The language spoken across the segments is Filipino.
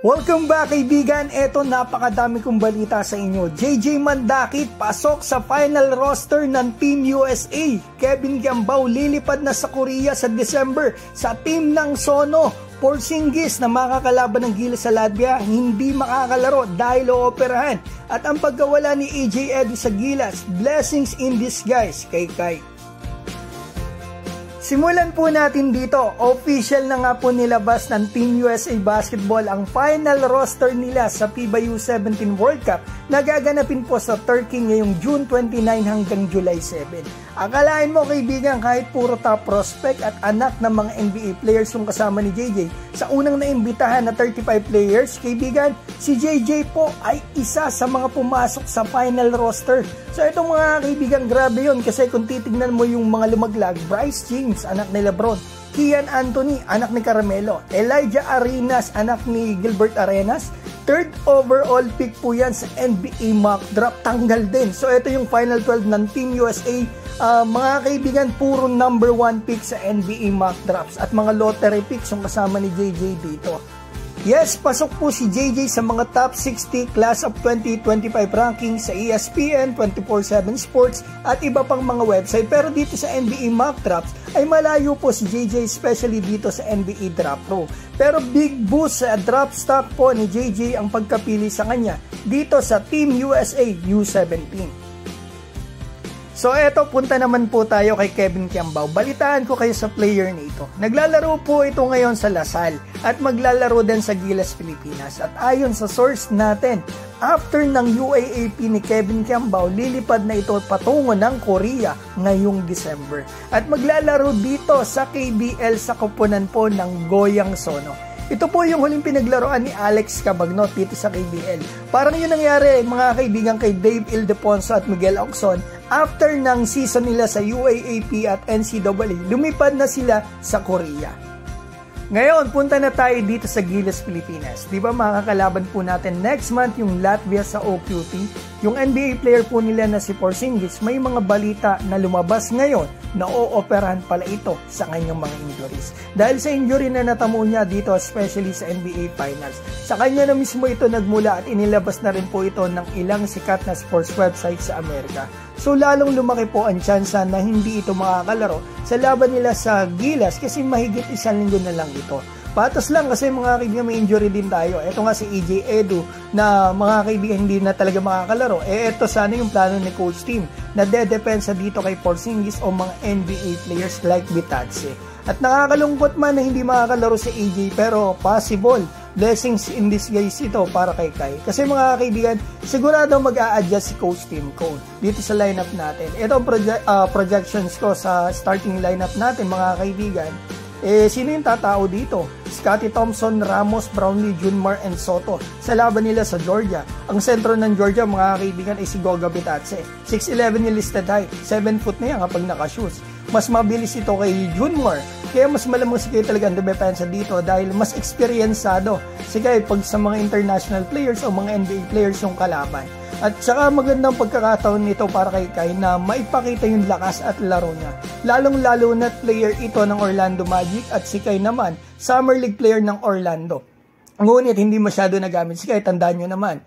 Welcome back kaibigan, eto napakadami kong balita sa inyo. JJ Mandakit pasok sa final roster ng Team USA. Kevin Kiambao lilipad na sa Korea sa December sa team ng Sono. Porzingis na makakalaban ng Gilas sa Latvia hindi makakalaro dahil ooperahan. At ang pagkawala ni AJ Edu sa Gilas, blessings in disguise kay Kai. Simulan po natin dito. Official na nga po nilabas ng Team USA Basketball ang final roster nila sa FIBA U17 World Cup na gaganapin po sa Turkey ngayong June 29 hanggang July 7. Akalain mo kaibigan kahit puro top prospect at anak ng mga NBA players yung kasama ni JJ, sa unang naimbitahan na 35 players, kaibigan, si JJ po ay isa sa mga pumasok sa final roster. So itong mga kaibigan, grabe yun kasi kung titignan mo yung mga lumaglag, Bryce James, anak ni LeBron, Kian Anthony, anak ni Carmelo, Elijah Arenas, anak ni Gilbert Arenas, third overall pick po yan sa NBA mock draft, tanggal din. So ito yung final 12 ng Team USA. Mga kaibigan, puro number 1 pick sa NBA mock drafts at mga lottery picks yung kasama ni JJ dito. Yes, pasok po si JJ sa mga top 60 class of 2025 ranking sa ESPN, 24/7 Sports at iba pang mga website. Pero dito sa NBA mock drafts ay malayo po si JJ, especially dito sa NBA Draft Pro. Pero big boost sa draft stock po ni JJ ang pagkapili sa kanya dito sa Team USA U17. So eto, punta naman po tayo kay Kevin Kiambao. Balitaan ko kayo sa player nito. Naglalaro po ito ngayon sa Lasal at maglalaro din sa Gilas, Pilipinas. At ayon sa source natin, after ng UAAP ni Kevin Kiambao, lilipad na ito patungo ng Korea ngayong December. At maglalaro dito sa KBL sa koponan po ng Goyang Sono. Ito po yung huling pinaglaruan ni Alex Cabagnot dito sa KBL. Parang yun nangyari mga kaibigan kay Dave Ildefonso at Miguel Auxon. After ng season nila sa UAAP at NCAA, lumipad na sila sa Korea. Ngayon, punta na tayo dito sa Gilas, Pilipinas. Di ba makakalaban po natin next month yung Latvia sa OQT? Yung NBA player po nila na si Porzingis, may mga balita na lumabas ngayon na ooperahan pala ito sa kanyang mga injuries. Dahil sa injury na natamo niya dito, especially sa NBA Finals, sa kanya na mismo ito nagmula at inilabas na rin po ito ng ilang sikat na sports website sa Amerika. So lalong lumaki po ang tsansa na hindi ito makakalaro sa laban nila sa Gilas kasi mahigit isang linggo na lang ito. Patas lang kasi mga kaibigan, may injury din tayo. Ito nga si AJ Edu na mga kaibigan hindi na talaga makakalaro. Ito sana yung plano ni Coach Team na dedepensa dito kay Porzingis o mga NBA players like Bitadze. At nakakalungkot man na hindi makakalaro si AJ pero possible. Blessings in disguise ito para kay Kai. Kasi mga kaibigan, sigurado mag-a-adjust si Coach Tim Cone dito sa lineup natin. Ito ang projections ko sa starting lineup natin mga kaibigan. Sino yung tatao dito? Scottie Thompson, Ramos, Brownlee, Junmar, and Soto sa laban nila sa Georgia. Ang sentro ng Georgia mga kaibigan ay si Goga Bitadze. 6'11 yung listed height, 7 foot na yan kapag naka-shoes. Mas mabilis ito kay Junmar, kaya mas malamang si Kai talagang depensa dito dahil mas eksperyensado si Kai pag sa mga international players o mga NBA players yung kalaban. At saka magandang pagkakataon nito para kay Kai na maipakita yung lakas at laro niya. Lalong-lalo na player ito ng Orlando Magic at si Kai naman, Summer League player ng Orlando. Ngunit hindi masyado nagamit si Kai, tandaan nyo naman.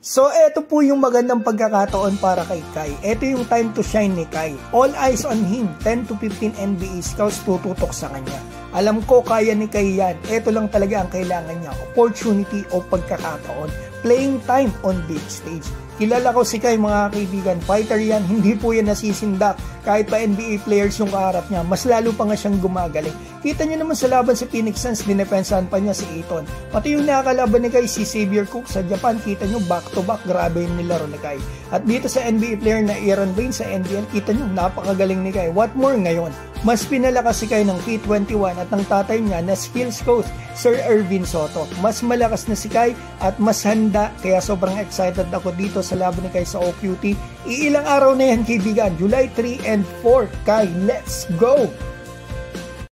So eto po yung magandang pagkakataon para kay Kai. Eto yung time to shine ni Kai. All eyes on him. 10 to 15 NBA scouts tututok sa kanya. Alam ko kaya ni Kai yan. Eto lang talaga ang kailangan niya. Opportunity o pagkakataon. Playing time on big stage. Kilala ko si Kai mga kaibigan, fighter yan, hindi po yan nasisindak. Kahit pa NBA players yung kaharap niya, mas lalo pa nga siyang gumagaling. Kita niyo naman sa laban sa Phoenix Suns, dinepensahan pa niya si Ayton. Pati yung nakakalaban ni Kai, si Xavier Cook sa Japan, kita niyo back to back, grabe yung nilaro ni Kai. At dito sa NBA player na Aaron Baines sa NBL, kita niyo napakagaling ni Kai. What more ngayon? Mas pinalakas si Kai ng P21 at ng tatay niya na skills coach, Sir Ervin Soto. Mas malakas na si Kai at mas handa, kaya sobrang excited ako dito sa laban ni Kai sa OQT. Iilang araw na yan kaibigan, July 3 and 4. Kai, let's go!